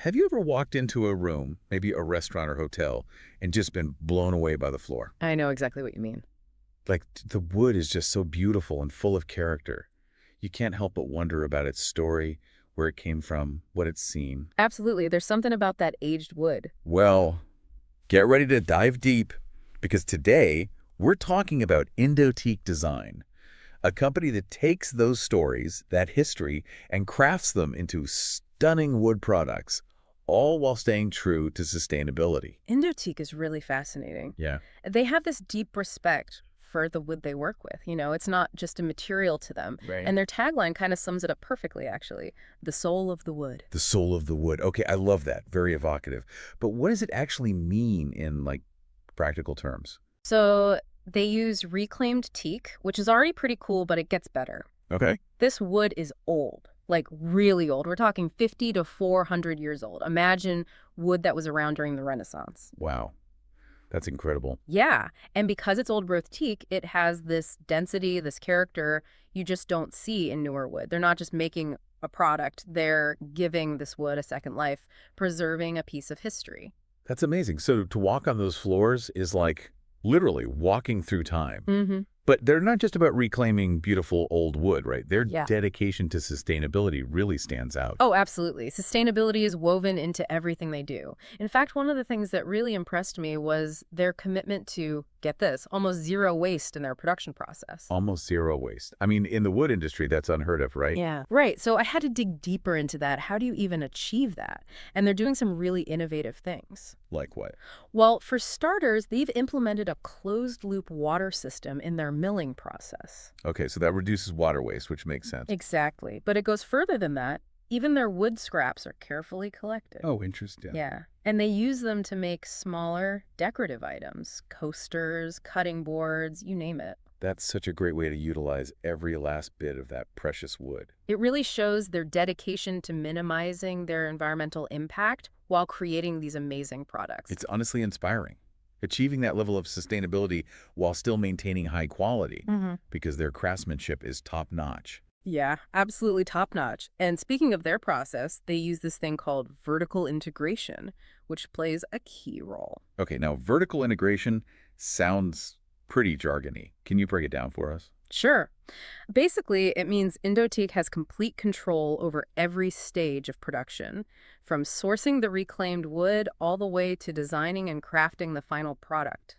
Have you ever walked into a room, maybe a restaurant or hotel, and just been blown away by the floor? I know exactly what you mean. Like, the wood is just so beautiful and full of character. You can't help but wonder about its story, where it came from, what it's seen. Absolutely. There's something about that aged wood. Well, get ready to dive deep, because today we're talking about Indoteak Design, a company that takes those stories, that history, and crafts them into stunning wood products, all while staying true to sustainability. Indoteak is really fascinating. Yeah. They have this deep respect for the wood they work with. It's not just a material to them. Right. And their tagline kind of sums it up perfectly, actually. The soul of the wood. The soul of the wood. Okay, I love that. Very evocative. But what does it actually mean in, practical terms? So they use reclaimed teak, which is already pretty cool, but it gets better. Okay. This wood is old, like really old. We're talking 50 to 400 years old. Imagine wood that was around during the Renaissance. Wow. That's incredible. Yeah, and because it's old growth teak, it has this density, this character you just don't see in newer wood. They're not just making a product, they're giving this wood a second life, preserving a piece of history. That's amazing. So to walk on those floors is like literally walking through time. Mm-hmm. But they're not just about reclaiming beautiful old wood, right? Their Yeah. dedication to sustainability really stands out. Oh, absolutely. Sustainability is woven into everything they do. In fact, one of the things that really impressed me was their commitment to, get this, almost zero waste in their production process. Almost zero waste. I mean, in the wood industry, that's unheard of, right? Yeah. Right. So I had to dig deeper into that. How do you even achieve that? And they're doing some really innovative things. Like what? Well, for starters, they've implemented a closed-loop water system in their milling process. Okay, so that reduces water waste, which makes sense. Exactly. But it goes further than that. Even their wood scraps are carefully collected. Oh, interesting. Yeah. And they use them to make smaller decorative items, coasters, cutting boards, you name it. That's such a great way to utilize every last bit of that precious wood. It really shows their dedication to minimizing their environmental impact while creating these amazing products. It's honestly inspiring. Achieving that level of sustainability while still maintaining high quality, because their craftsmanship is top-notch. Yeah, absolutely top-notch. And speaking of their process, they use this thing called vertical integration, which plays a key role. Okay, now vertical integration sounds pretty jargony. Can you break it down for us? Sure. Basically, it means Indoteak has complete control over every stage of production, from sourcing the reclaimed wood all the way to designing and crafting the final product.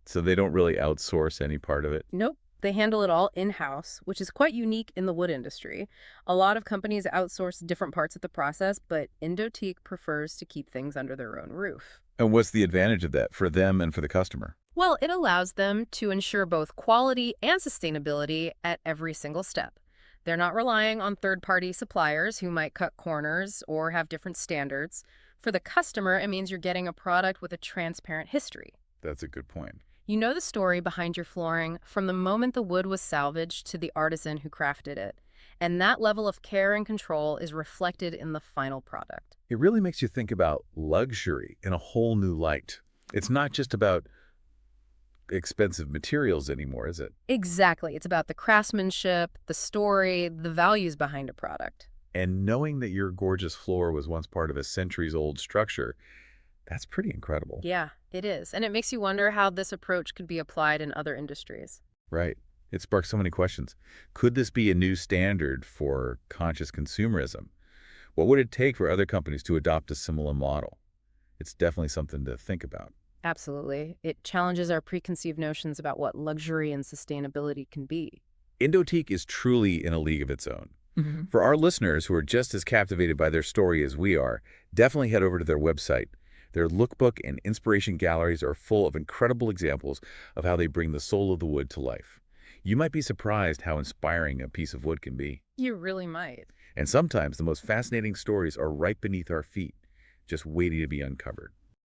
So they don't really outsource any part of it? Nope. They handle it all in-house, which is quite unique in the wood industry. A lot of companies outsource different parts of the process, but Indoteak prefers to keep things under their own roof. And what's the advantage of that for them and for the customer? Well, it allows them to ensure both quality and sustainability at every single step. They're not relying on third-party suppliers who might cut corners or have different standards. For the customer, it means you're getting a product with a transparent history. That's a good point. You know the story behind your flooring from the moment the wood was salvaged to the artisan who crafted it. And that level of care and control is reflected in the final product. It really makes you think about luxury in a whole new light. It's not just about expensive materials anymore, is it? Exactly. It's about the craftsmanship, the story, the values behind a product. And knowing that your gorgeous floor was once part of a centuries-old structure, that's pretty incredible. Yeah, it is. And it makes you wonder how this approach could be applied in other industries. Right. It sparks so many questions. Could this be a new standard for conscious consumerism? What would it take for other companies to adopt a similar model? It's definitely something to think about. Absolutely. It challenges our preconceived notions about what luxury and sustainability can be. Indoteak is truly in a league of its own. For our listeners who are just as captivated by their story as we are, definitely head over to their website. Their lookbook and inspiration galleries are full of incredible examples of how they bring the soul of the wood to life. You might be surprised how inspiring a piece of wood can be. You really might. And sometimes the most fascinating stories are right beneath our feet, just waiting to be uncovered.